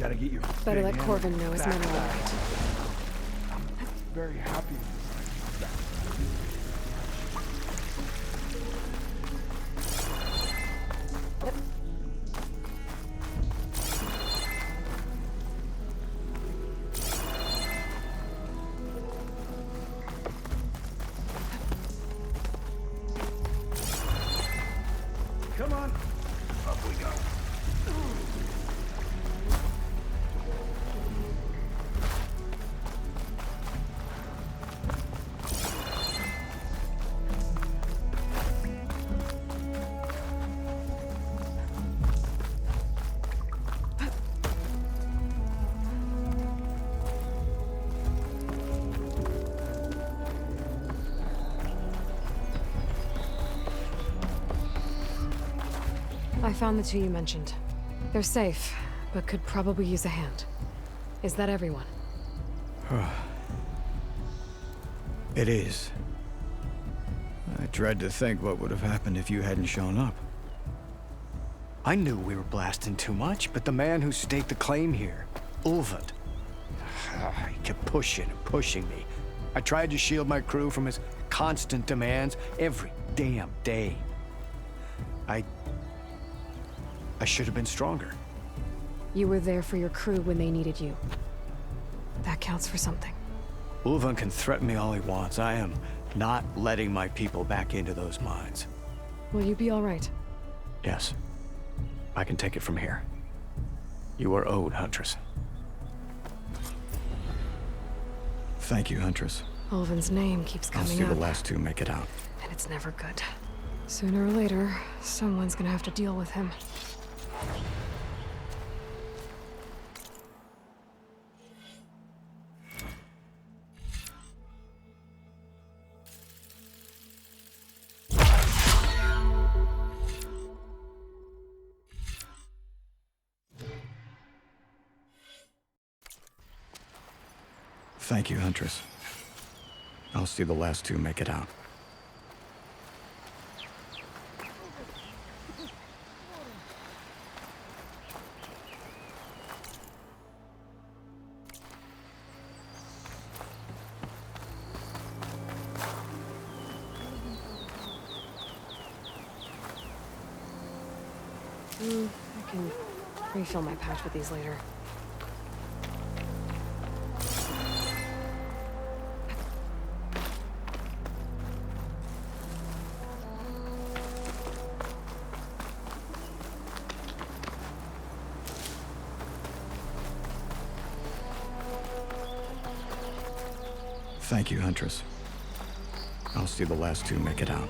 Gotta get your Better big let hammer Corvin know his back men are all back. right. I'm very happy. Come on, up we go. I found the two you mentioned. They're safe, but could probably use a hand. Is that everyone? It is. I dread to think what would have happened if you hadn't shown up. I knew we were blasting too much, but the man who staked the claim here, Ulvad, he kept pushing and pushing me. I tried to shield my crew from his constant demands every damn day. I should have been stronger. You were there for your crew when they needed you. That counts for something. Ulvan can threaten me all he wants. I am not letting my people back into those mines. Will you be all right? Yes. I can take it from here. You are owed, Huntress. Thank you, Huntress. Ulvan's name keeps I'll coming see up, the last two make it out. and it's never good. Sooner or later, someone's gonna have to deal with him. Thank you, Huntress. I'll see the last two make it out. I can refill my pouch with these later. Thank you, Huntress. I'll see the last two make it out.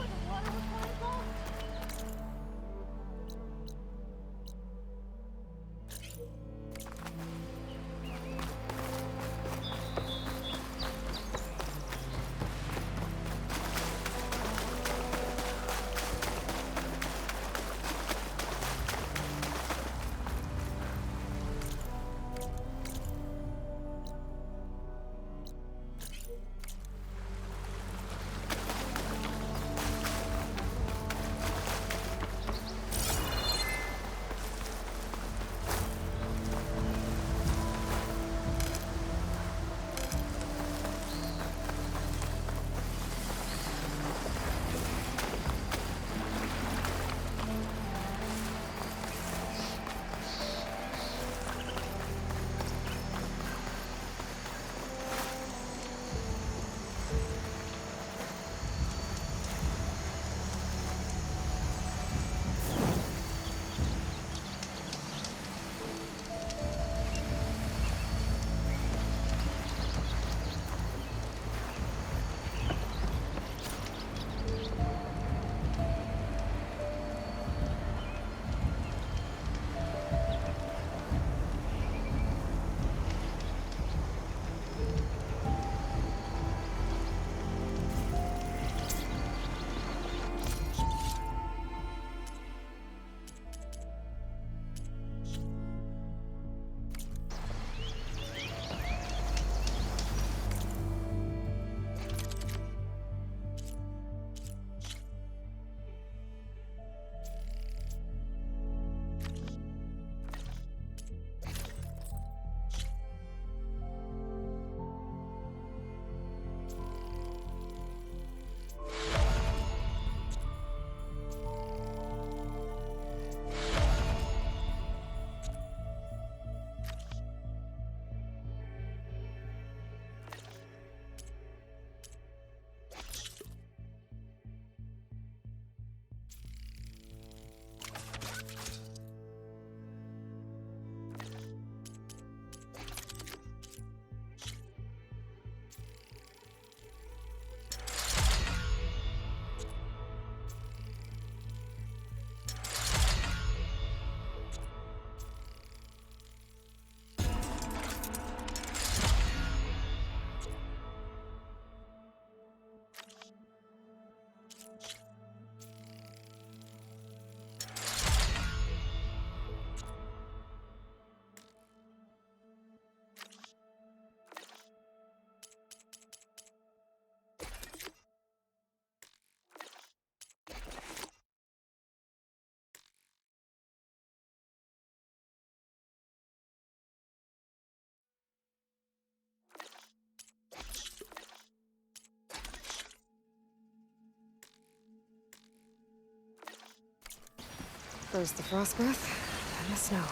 First the frost breath, then the snow.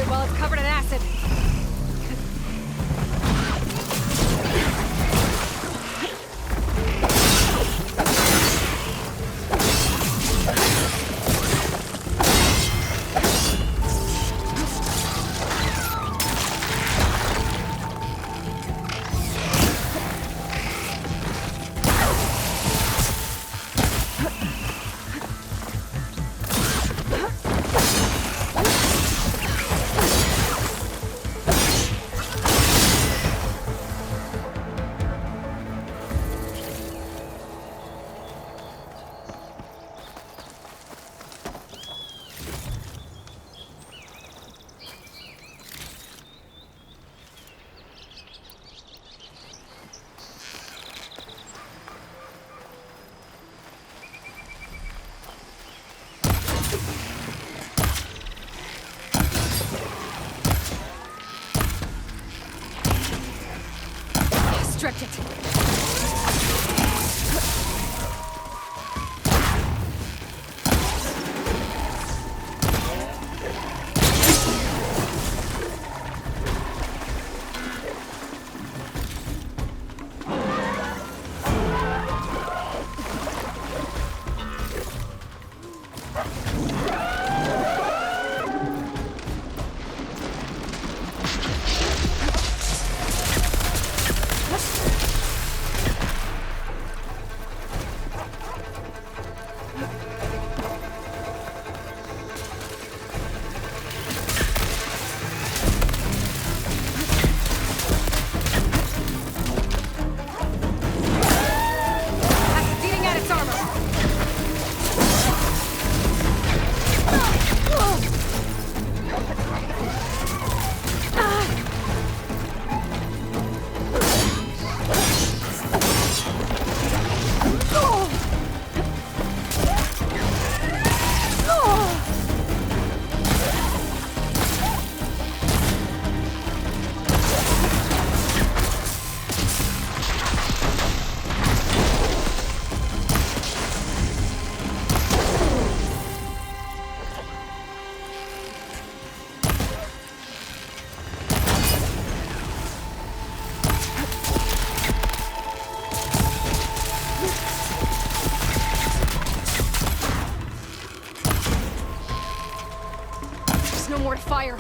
Well, it's covered in acid. Stripped it. No more to fire.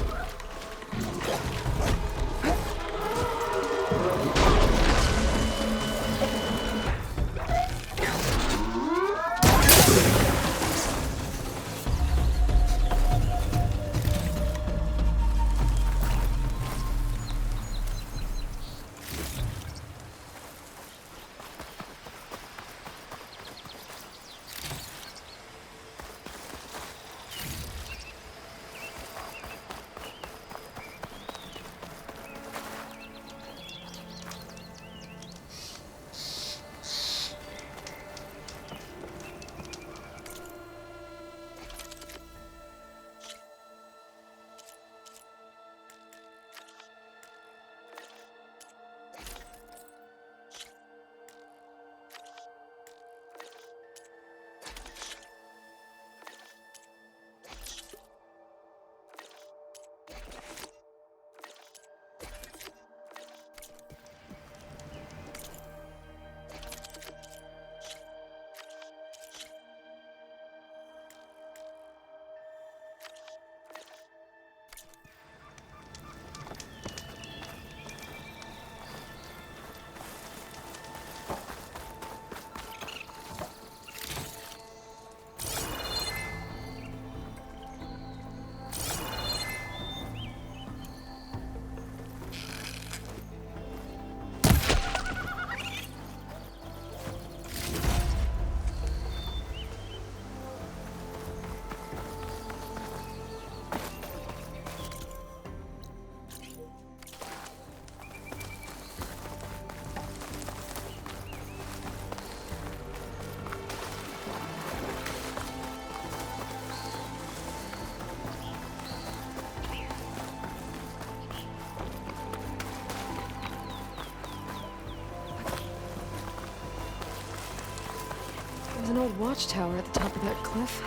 watchtower at the top of that cliff.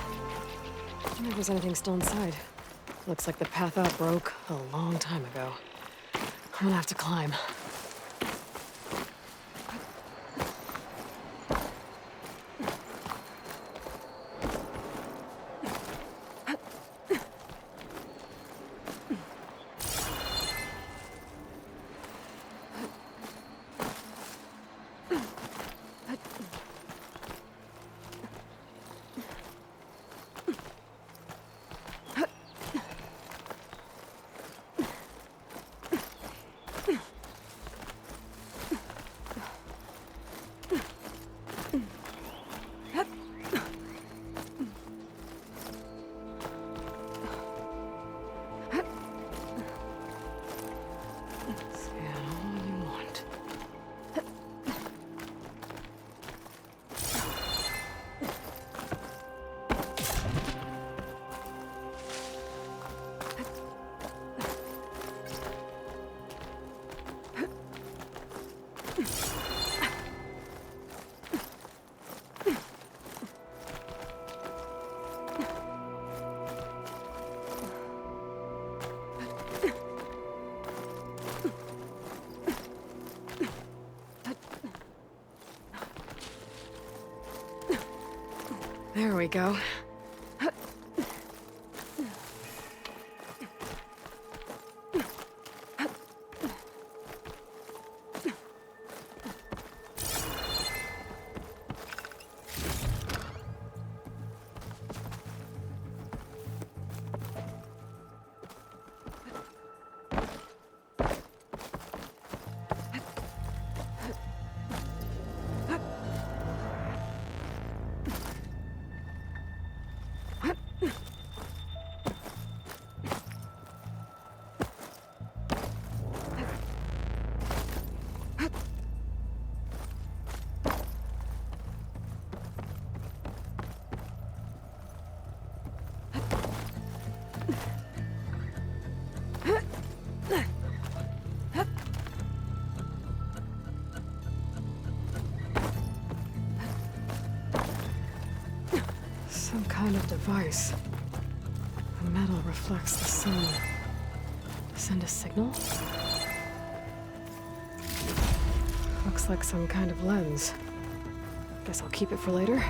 I wonder if there's anything still inside. Looks like the path out broke a long time ago. I'm gonna have to climb. There we go. Some kind of device. The metal reflects the sun. Send a signal? Looks like some kind of lens. Guess I'll keep it for later.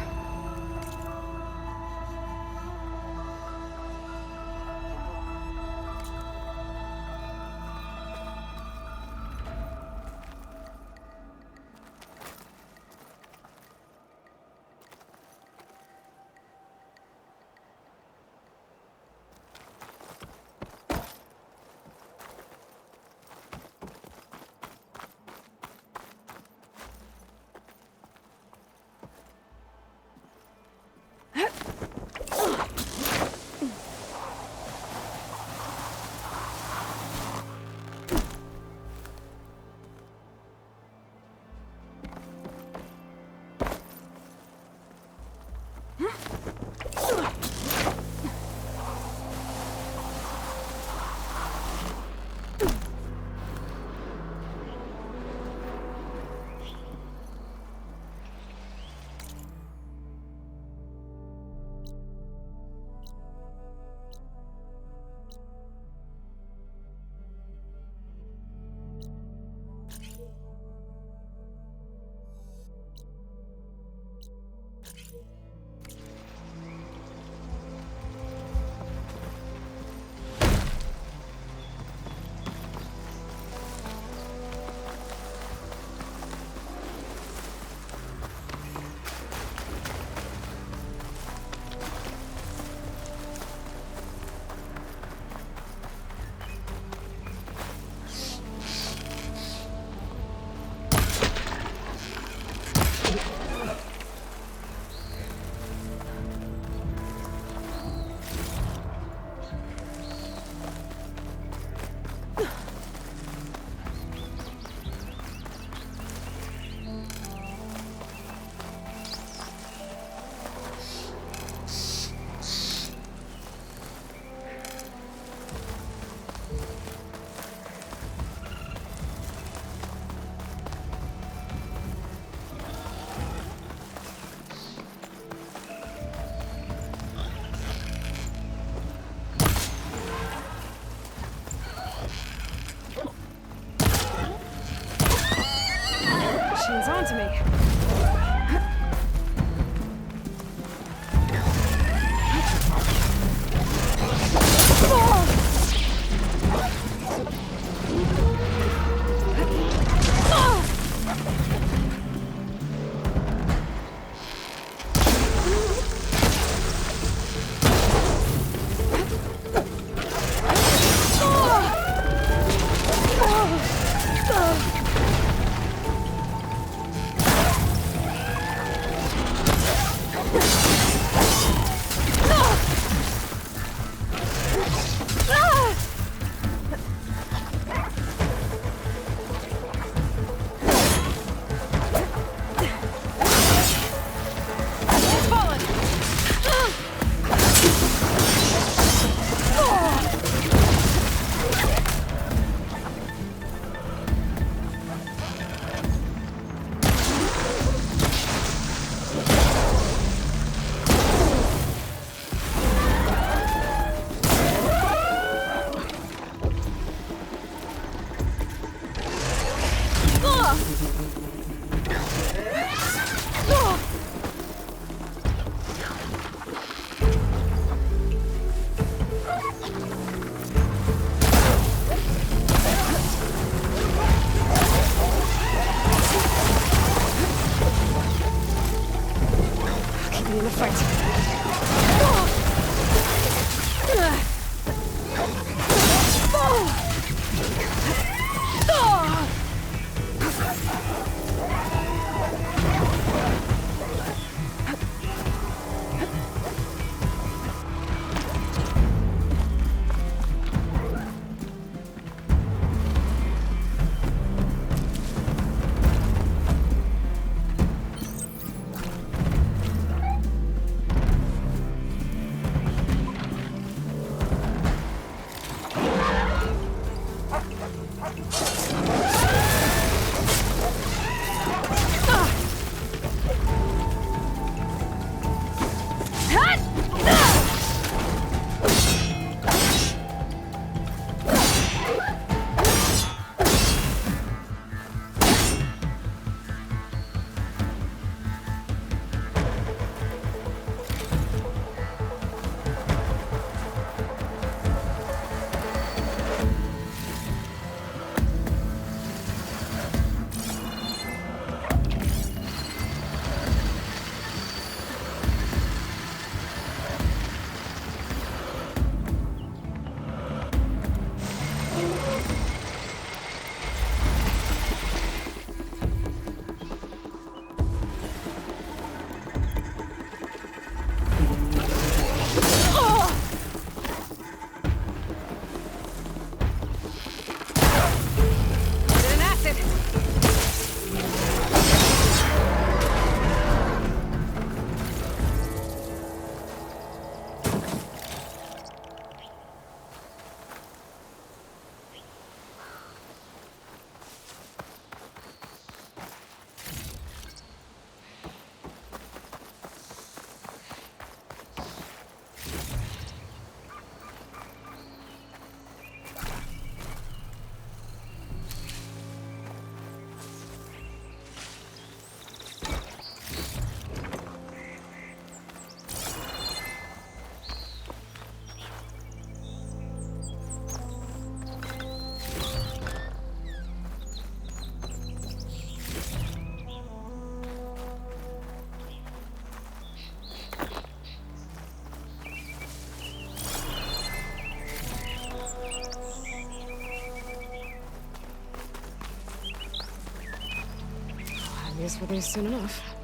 use for these soon enough.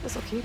This'll keep.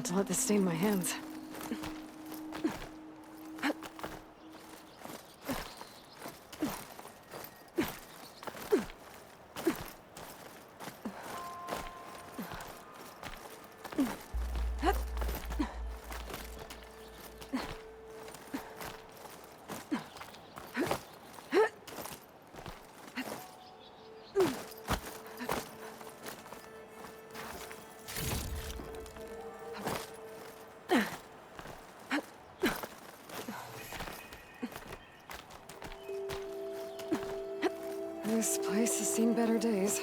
Not to let this stain my hands. This place has seen better days.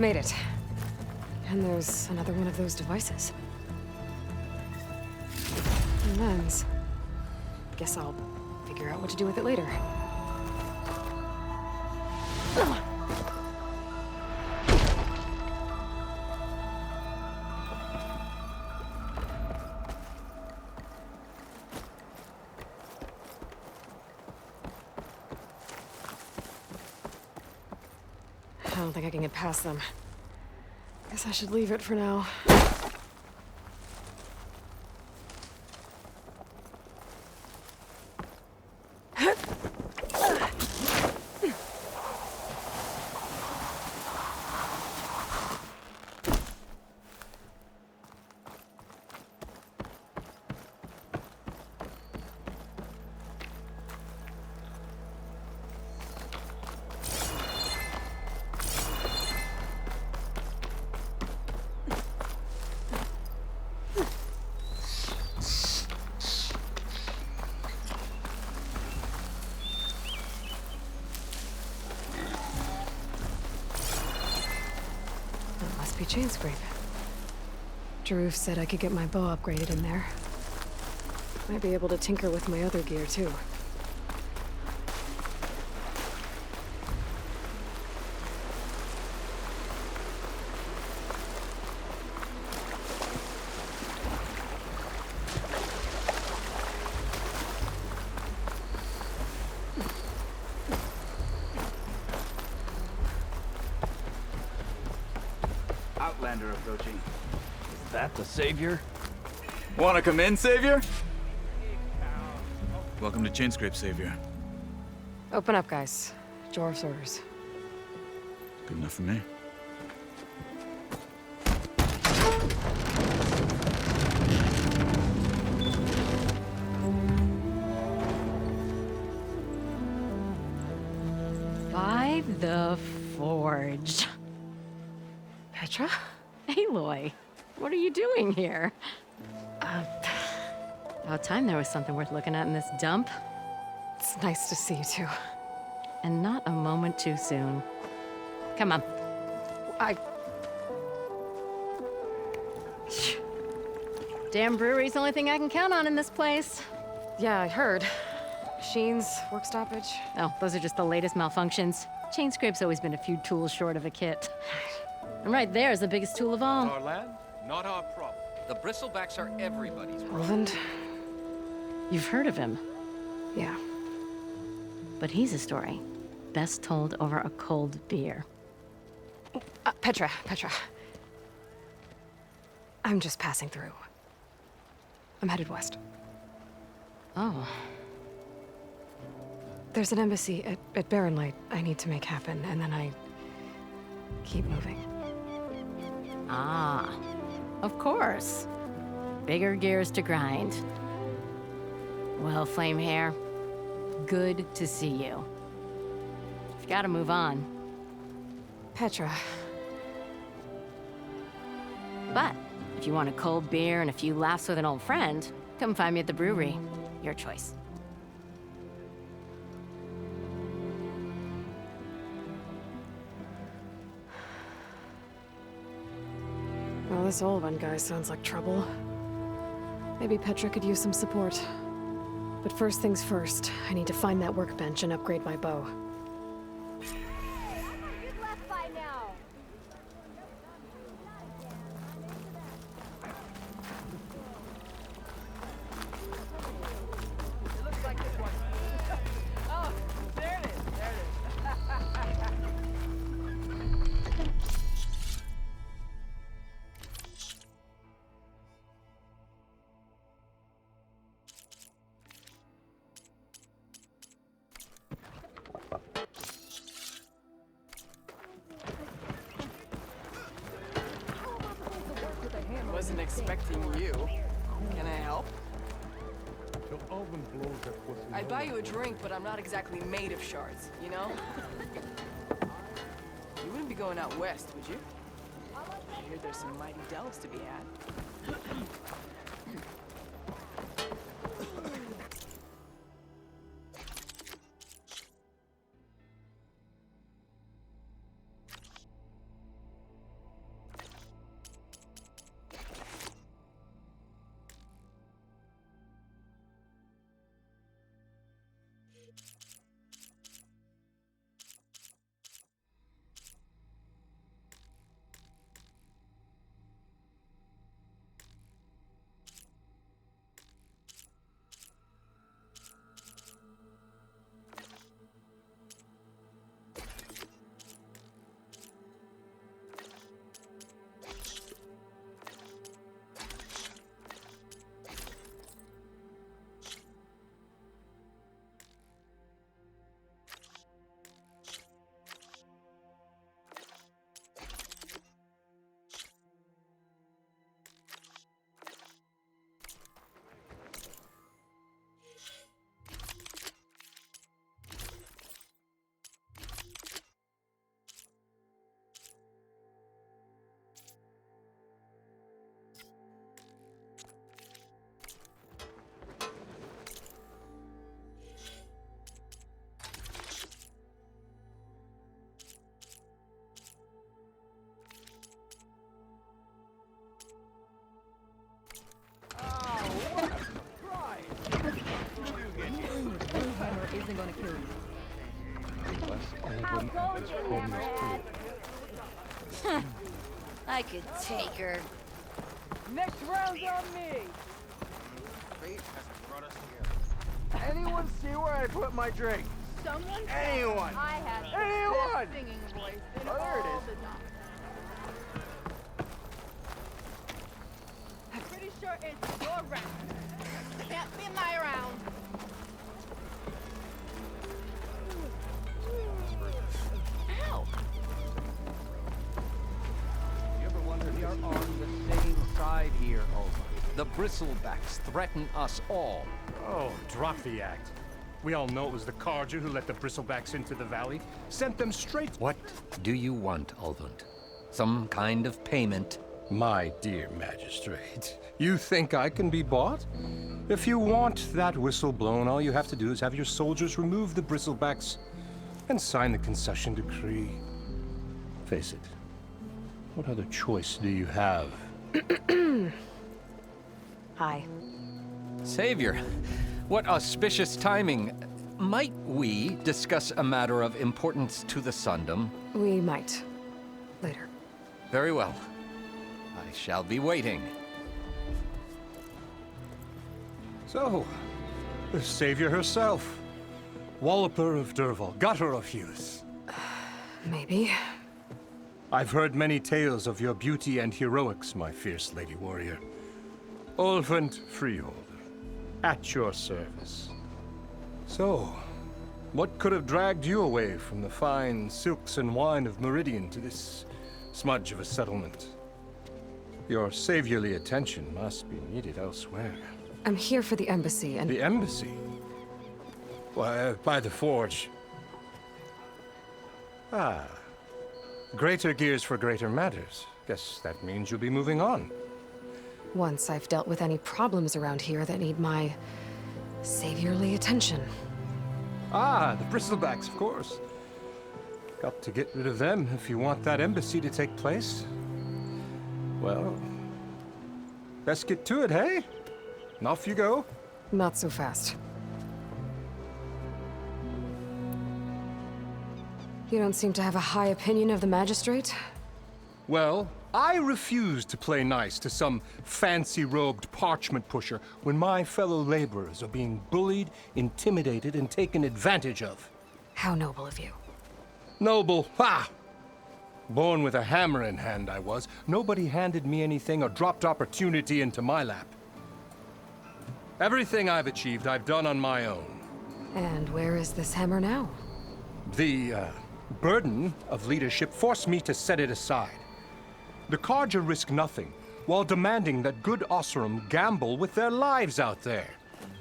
Made it. And there's another one of those devices. A lens. Guess I'll figure out what to do with it later. I don't think I can get past them. Guess I should leave it for now. Be Chainscrape. Jaruf said I could get my bow upgraded in there. Might be able to tinker with my other gear, too. Outlander approaching. Is that the savior? Wanna come in, Savior? Welcome to Chainscrape, Savior. Open up, guys. Jorv's orders. Good enough for me. By the Forge. Petra? Aloy, what are you doing here? About time there was something worth looking at in this dump. It's nice to see you, too. And not a moment too soon. Come on. Damn brewery's the only thing I can count on in this place. Yeah, I heard. Machines, work stoppage. Oh, those are just the latest malfunctions. Chainscrape's always been a few tools short of a kit. And right there is the biggest tool of all. Our land, not our problem. The bristlebacks are everybody's problem. Roland? You've heard of him, Yeah. but he's a story best told over a cold beer. Petra. I'm just passing through. I'm headed west. Oh, There's an embassy at Barren Light I need to make happen, and then keep moving. Ah, of course. Bigger gears to grind. Well, Flame Hair, good to see you. You've got to move on. Petra. But if you want a cold beer and a few laughs with an old friend, come find me at the brewery. Your choice. Well, this old one guy sounds like trouble. Maybe Petra could use some support. But first things first, I need to find that workbench and upgrade my bow. Wasn't expecting you. Can I help? I'd buy you a drink, but I'm not exactly made of shards, you know? You wouldn't be going out west, would you? I hear there's some mighty delves to be had. Isn't gonna kill you. I could take her. Next round's on me! Fate has brought us together. Anyone see where I put my drink? Someone Anyone? I have the Anyone? best singing voice in Oh, there it all is. the dogs. I'm pretty sure it's your round. Can't be my round. Ow! You ever wonder we are on the same side here, Aloy? The bristlebacks threaten us all. Oh, drop the act. We all know it was the Carja who let the bristlebacks into the valley. Sent them straight. What do you want, Ulvund? Some kind of payment? My dear magistrate, you think I can be bought? If you want that whistle blown, all you have to do is have your soldiers remove the bristlebacks and sign the concession decree. Face it, what other choice do you have? Hi. Savior, what auspicious timing. Might we discuss a matter of importance to the Sundom? We might. Later. Very well. I shall be waiting. So, the savior herself. Walloper of Derval, gutter of youth. Maybe. I've heard many tales of your beauty and heroics, my fierce lady warrior. Ulvund Freeholder, at your service. So, What could have dragged you away from the fine silks and wine of Meridian to this smudge of a settlement? Your saviorly attention must be needed elsewhere. I'm here for the embassy and... The embassy? Why, by the forge. Ah. Greater gears for greater matters. Guess that means you'll be moving on. Once I've dealt with any problems around here that need my saviorly attention. Ah, the bristlebacks, of course. Got to get rid of them if you want that embassy to take place. Well, best get to it, hey? And off you go. Not so fast. You don't seem to have a high opinion of the magistrate? Well, I refuse to play nice to some fancy-robed parchment pusher when my fellow laborers are being bullied, intimidated, and taken advantage of. How noble of you. Noble? Ha! Born with a hammer in hand, I was. Nobody handed me anything or dropped opportunity into my lap. Everything I've achieved, I've done on my own. And where is this hammer now? The, burden of leadership forced me to set it aside. The Carja risk nothing, while demanding that good Oseram gamble with their lives out there.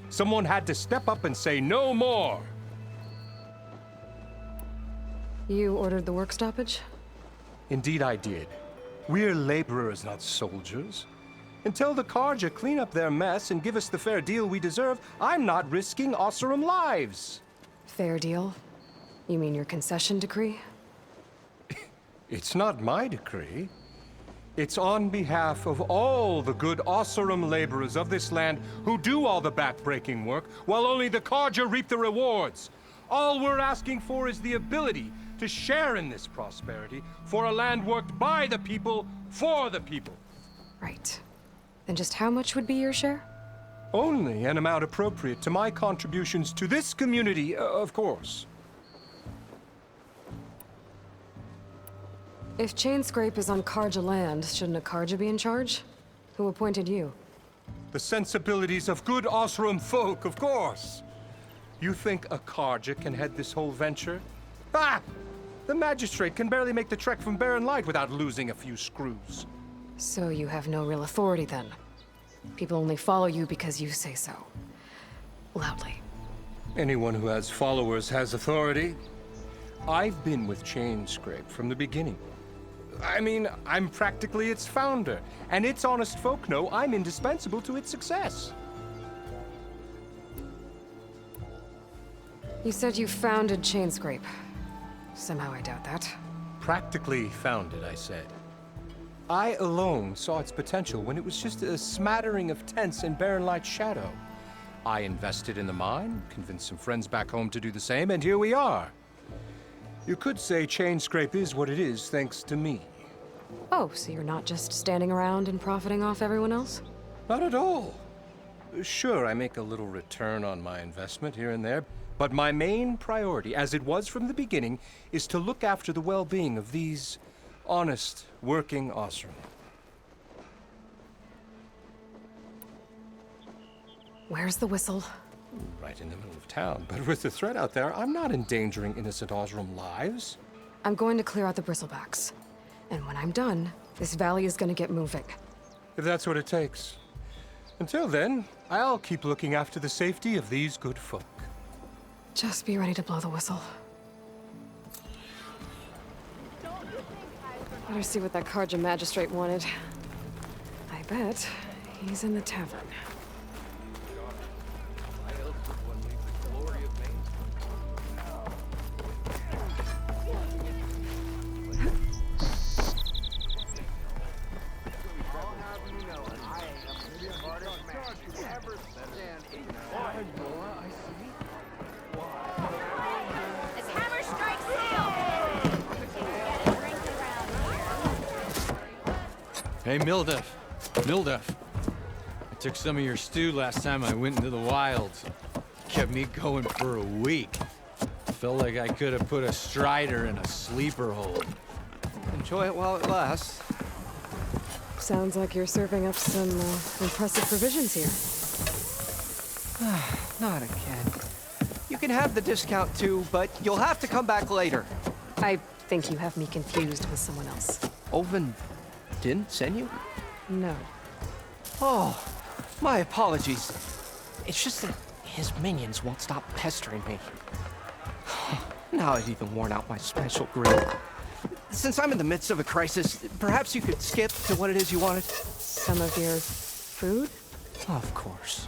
Someone had to step up and say no more. You ordered the work stoppage? Indeed I did. We're laborers, not soldiers. Until the Carja clean up their mess and give us the fair deal we deserve, I'm not risking Oseram lives. Fair deal? You mean your concession decree? It's not my decree. It's on behalf of all the good Oseram laborers of this land who do all the back-breaking work, while only the Carja reap the rewards. All we're asking for is the ability to share in this prosperity for a land worked by the people, for the people. Right. Then just how much would be your share? Only an amount appropriate to my contributions to this community, of course. If Chainscrape is on Carja land, shouldn't a Carja be in charge? Who appointed you? The sensibilities of good Oseram folk, of course. You think a Carja can head this whole venture? Ah! The magistrate can barely make the trek from Barren Light without losing a few screws. So you have no real authority then? People only follow you because you say so. Loudly. Anyone who has followers has authority. I've been with Chainscrape from the beginning. I mean, I'm practically its founder, and its honest folk know I'm indispensable to its success. You said you founded Chainscrape. Somehow I doubt that. Practically founded, I said. I alone saw its potential when it was just a smattering of tents in Barren Light's shadow. I invested in the mine, convinced some friends back home to do the same, and here we are. You could say Chainscrape is what it is thanks to me. Oh, so you're not just standing around and profiting off everyone else? Not at all. Sure, I make a little return on my investment here and there, but my main priority, as it was from the beginning, is to look after the well-being of these honest, working Oseram. Where's the whistle? Right in the middle of town, but with the threat out there, I'm not endangering innocent Oseram lives. I'm going to clear out the bristlebacks. And when I'm done, this valley is going to get moving. If that's what it takes. Until then, I'll keep looking after the safety of these good folk. Just be ready to blow the whistle. Better see what that Carja magistrate wanted. I bet he's in the tavern. Hey, Mildef. Mildef. I took some of your stew last time I went into the wilds. Kept me going for a week. Felt like I could have put a strider in a sleeper hold. Enjoy it while it lasts. Sounds like you're serving up some impressive provisions here. Not again. You You can have the discount too, but you'll have to come back later. I think you have me confused with someone else. Ulvin didn't send you? No. Oh, my apologies. It's just that his minions won't stop pestering me. Now I've even worn out my special grill. Since I'm in the midst of a crisis, perhaps you could skip to what it is you wanted? Some of your food? Of course.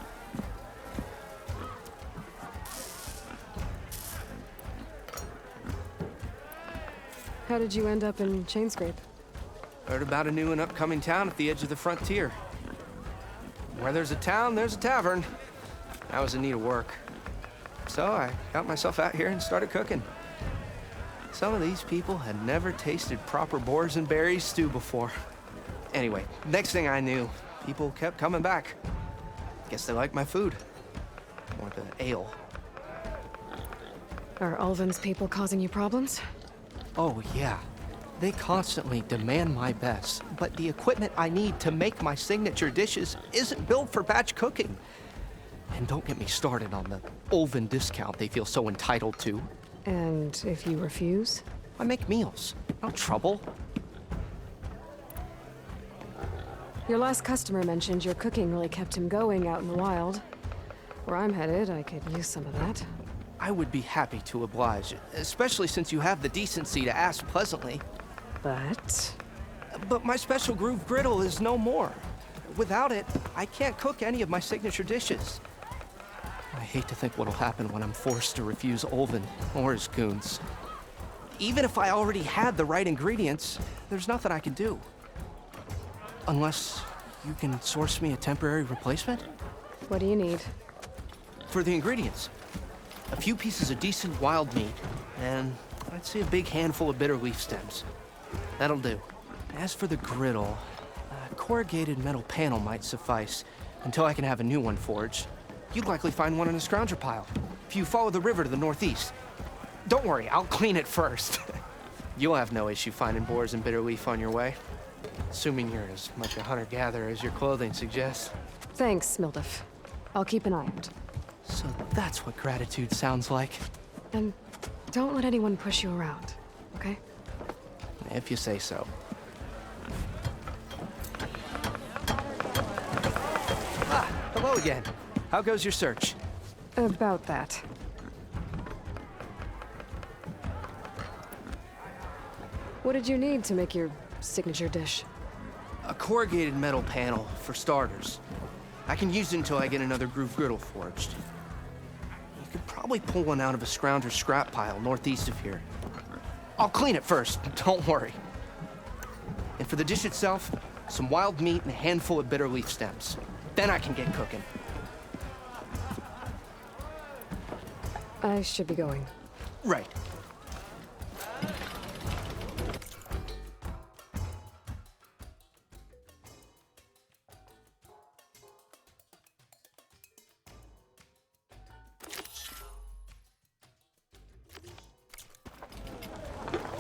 How did you end up in Chainscrape? Heard about a new and upcoming town at the edge of the frontier. Where there's a town, there's a tavern. I was in need of work. So I got myself out here and started cooking. Some of these people had never tasted proper boars and berries stew before. Anyway, next thing I knew, people kept coming back. Guess they liked my food. Or the ale. Are Ulvin's people causing you problems? Oh, yeah. They constantly demand my best, but the equipment I need to make my signature dishes isn't built for batch cooking. And don't get me started on the Ulvin discount they feel so entitled to. And if you refuse? I make meals. No trouble. Your last customer mentioned your cooking really kept him going out in the wild. Where I'm headed, I could use some of that. I would be happy to oblige, especially since you have the decency to ask pleasantly. But my special groove griddle is no more. Without it, I can't cook any of my signature dishes. I hate to think what'll happen when I'm forced to refuse Ulvin or his goons. Even if I already had the right ingredients, there's nothing I can do. Unless you can source me a temporary replacement? What do you need? For the ingredients, a few pieces of decent wild meat, and I'd say a big handful of bitter leaf stems. That'll do. As for the griddle, a corrugated metal panel might suffice until I can have a new one forged. You'd likely find one in a scrounger pile, if you follow the river to the northeast. Don't worry, I'll clean it first. You'll have no issue finding boars and bitter leaf on your way. Assuming you're as much a hunter-gatherer as your clothing suggests. Thanks, Mildef. I'll keep an eye out. So that's what gratitude sounds like. And don't let anyone push you around, okay? If you say so. Ah, hello again. How goes your search? About that. What did you need to make your signature dish? A corrugated metal panel, for starters. I can use it until I get another groove griddle forged. You could probably pull one out of a scrounger scrap pile northeast of here. I'll clean it first, don't worry. And for the dish itself, some wild meat and a handful of bitter leaf stems. Then I can get cooking. I should be going. Right.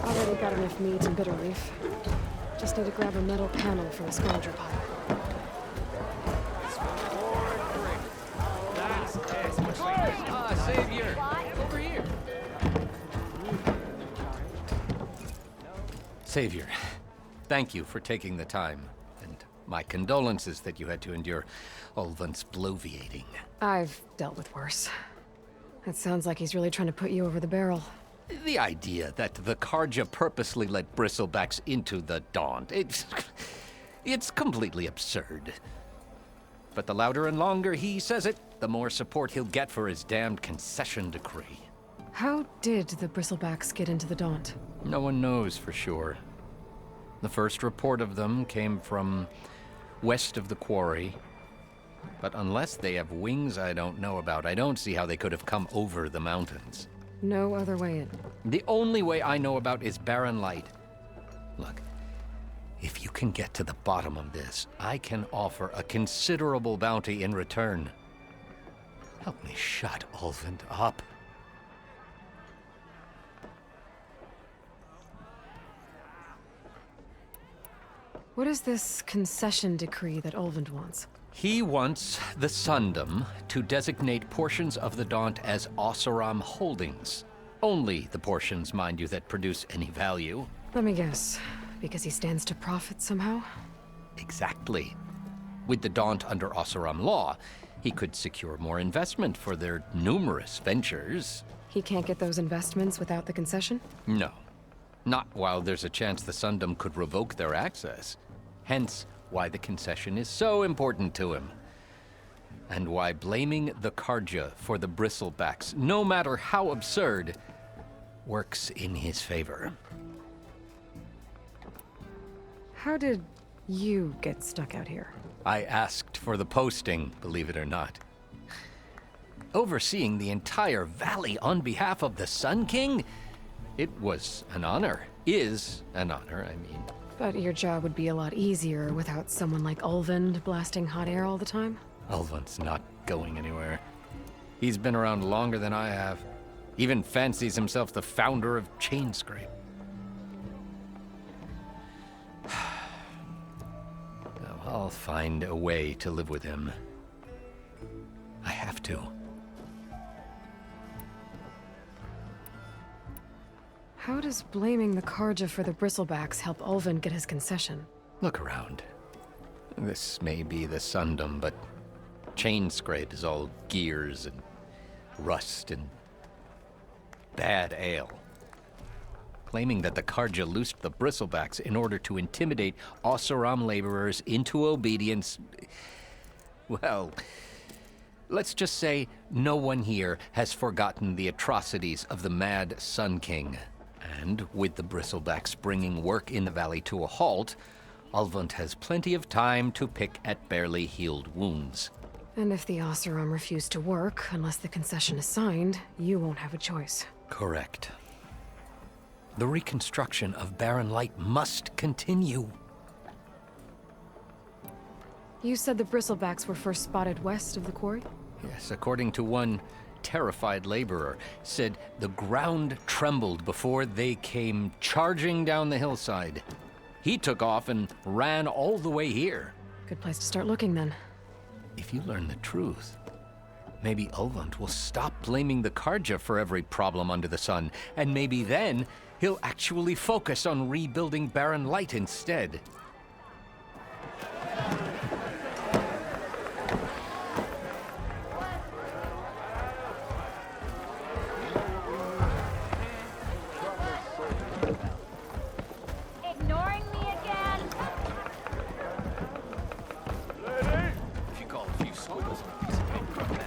Already got enough meat and bitter leaf. Just need to grab a metal panel from the scrounger pile. Savior! Over here! Savior, thank you for taking the time, and my condolences that you had to endure Ulvin's bloviating. I've dealt with worse. It sounds like he's really trying to put you over the barrel. The idea that the Karja purposely let bristlebacks into the Daunt, it's completely absurd. But the louder and longer he says it, the more support he'll get for his damned concession decree. How did the bristlebacks get into the Daunt? No one knows for sure. The first report of them came from west of the quarry. But unless they have wings I don't know about, I don't see how they could have come over the mountains. No other way in. The only way I know about is barren light. Look, if you can get to the bottom of this, I can offer a considerable bounty in return. Help me shut Ulvin up. What is this concession decree that Ulvin wants? He wants the Sundom to designate portions of the Daunt as Oseram holdings. Only the portions, mind you, that produce any value. Let me guess. Because he stands to profit somehow? Exactly. With the Daunt under Oseram law, he could secure more investment for their numerous ventures. He can't get those investments without the concession? No. Not while there's a chance the Sundom could revoke their access. Hence, why the concession is so important to him. And why blaming the Karja for the bristlebacks, no matter how absurd, works in his favor. How did you get stuck out here? I asked for the posting, believe it or not. Overseeing the entire valley on behalf of the Sun King? It was an honor. Is an honor, I mean. But your job would be a lot easier without someone like Ulvund blasting hot air all the time? Ulvund's not going anywhere. He's been around longer than I have. Even fancies himself the founder of Chainscrape. I'll find a way to live with him. I have to. How does blaming the Karja for the bristlebacks help Ulvund get his concession? Look around. This may be the Sundom, but Chainscrape is all gears and rust and bad ale. Claiming that the Karja loosed the bristlebacks in order to intimidate Oseram laborers into obedience. Well, let's just say no one here has forgotten the atrocities of the mad Sun King. And with the bristlebacks bringing work in the valley to a halt, Ulvund has plenty of time to pick at barely healed wounds. And if the Oseram refuse to work, unless the concession is signed, you won't have a choice. Correct. The reconstruction of Barren Light must continue. You said the bristlebacks were first spotted west of the quarry? Yes, according to one terrified laborer, said the ground trembled before they came charging down the hillside. He took off and ran all the way here. Good place to start looking, then. If you learn the truth, maybe Ulvund will stop blaming the Karja for every problem under the sun, and maybe then he'll actually focus on rebuilding Barren Light instead. Ignoring me again? If you call a few squiggles on a piece of paper on that.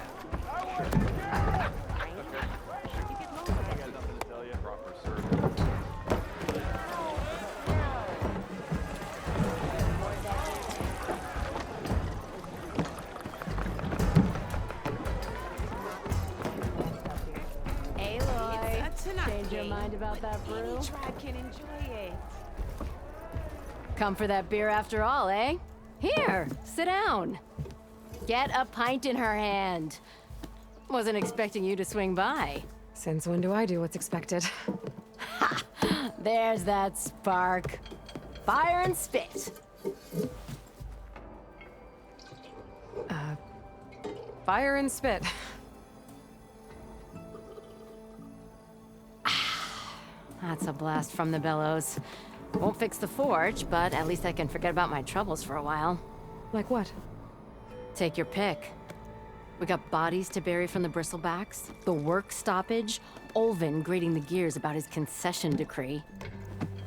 Aloy, change your mind about that brew? Any tribe can enjoy it. Come for that beer after all, eh? Here, sit down. Get a pint in her hand. Wasn't expecting you to swing by. Since when do I do what's expected? Ha! There's that spark. Fire and spit. Fire and spit. That's a blast from the bellows. Won't fix the forge, but at least I can forget about my troubles for a while. Like what? Take your pick. We got bodies to bury from the bristlebacks, the work stoppage, Ulvund grating the gears about his concession decree.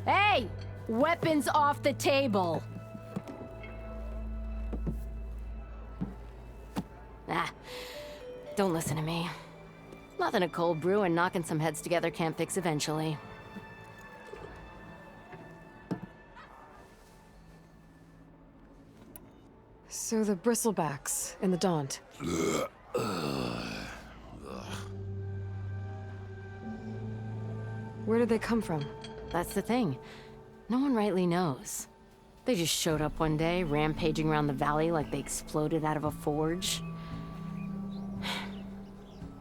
Hey! Weapons off the table! Ah, don't listen to me. Nothing a cold brew and knocking some heads together can't fix eventually. So the bristlebacks in the Daunt. Where did they come from? That's the thing. No one rightly knows. They just showed up one day, rampaging around the valley like they exploded out of a forge.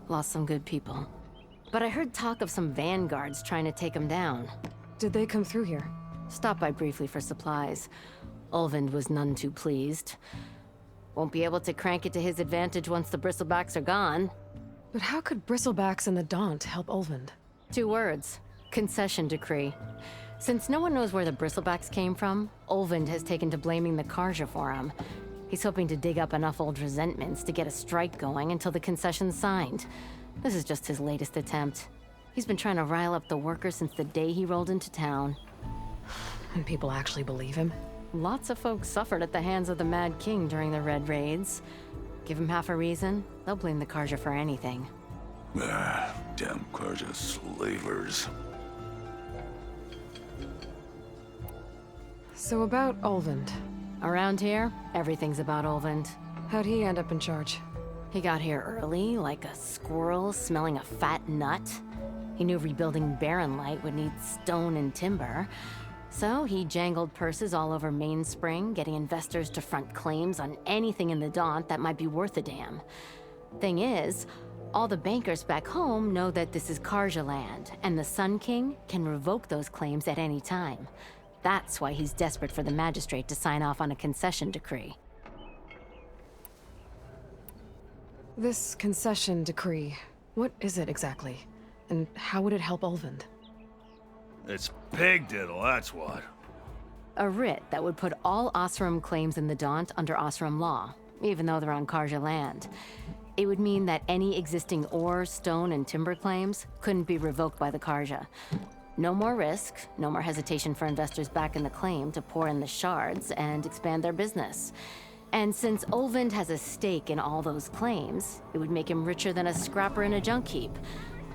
Lost some good people. But I heard talk of some vanguards trying to take them down. Did they come through here? Stopped by briefly for supplies. Ulvund was none too pleased. Won't be able to crank it to his advantage once the bristlebacks are gone. But how could Bristlebacks and the Daunt help Ulvund? 2 words. Concession decree. Since no one knows where the bristlebacks came from, Ulvund has taken to blaming the Karja for him. He's hoping to dig up enough old resentments to get a strike going until the concession's signed. This is just his latest attempt. He's been trying to rile up the workers since the day he rolled into town. And people actually believe him? Lots of folks suffered at the hands of the Mad King during the Red Raids. Give him half a reason, they'll blame the Karja for anything. Damn Karja slavers. So about Ulvund. Around here, everything's about Ulvund. How'd he end up in charge? He got here early, like a squirrel smelling a fat nut. He knew rebuilding Barren Light would need stone and timber. So he jangled purses all over Mainspring, getting investors to front claims on anything in the Daunt that might be worth a damn. Thing is, all the bankers back home know that this is Karja land, and the Sun King can revoke those claims at any time. That's why he's desperate for the magistrate to sign off on a concession decree. This concession decree, what is it exactly? And how would it help Ulvund? It's pig diddle, that's what. A writ that would put all Osram claims in the Daunt under Osram law, even though they're on Karja land. It would mean that any existing ore, stone, and timber claims couldn't be revoked by the Karja. No more risk, no more hesitation for investors back in the claim to pour in the shards and expand their business. And since Ulvund has a stake in all those claims, it would make him richer than a scrapper in a junk heap.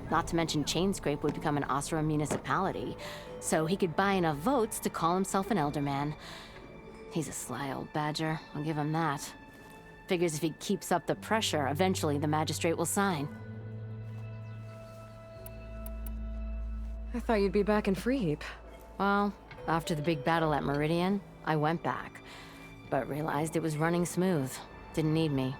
Not to mention Chainscrape would become an Osram municipality, so he could buy enough votes to call himself an elderman. He's a sly old badger, I'll give him that. Figures if he keeps up the pressure, eventually the magistrate will sign. I thought you'd be back in Freeheap. Well, after the big battle at Meridian, I went back, but realized it was running smooth. Didn't need me.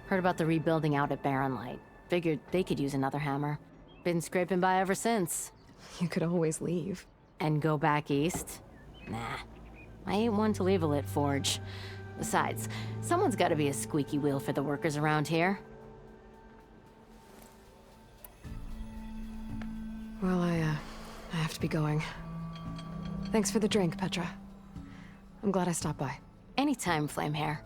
Heard about the rebuilding out at Barren Light. Figured they could use another hammer. Been scraping by ever since. You could always leave. And go back east? Nah. I ain't one to leave a lit forge. Besides, someone's gotta be a squeaky wheel for the workers around here. Well, I have to be going. Thanks for the drink, Petra. I'm glad I stopped by. Anytime, Flamehair.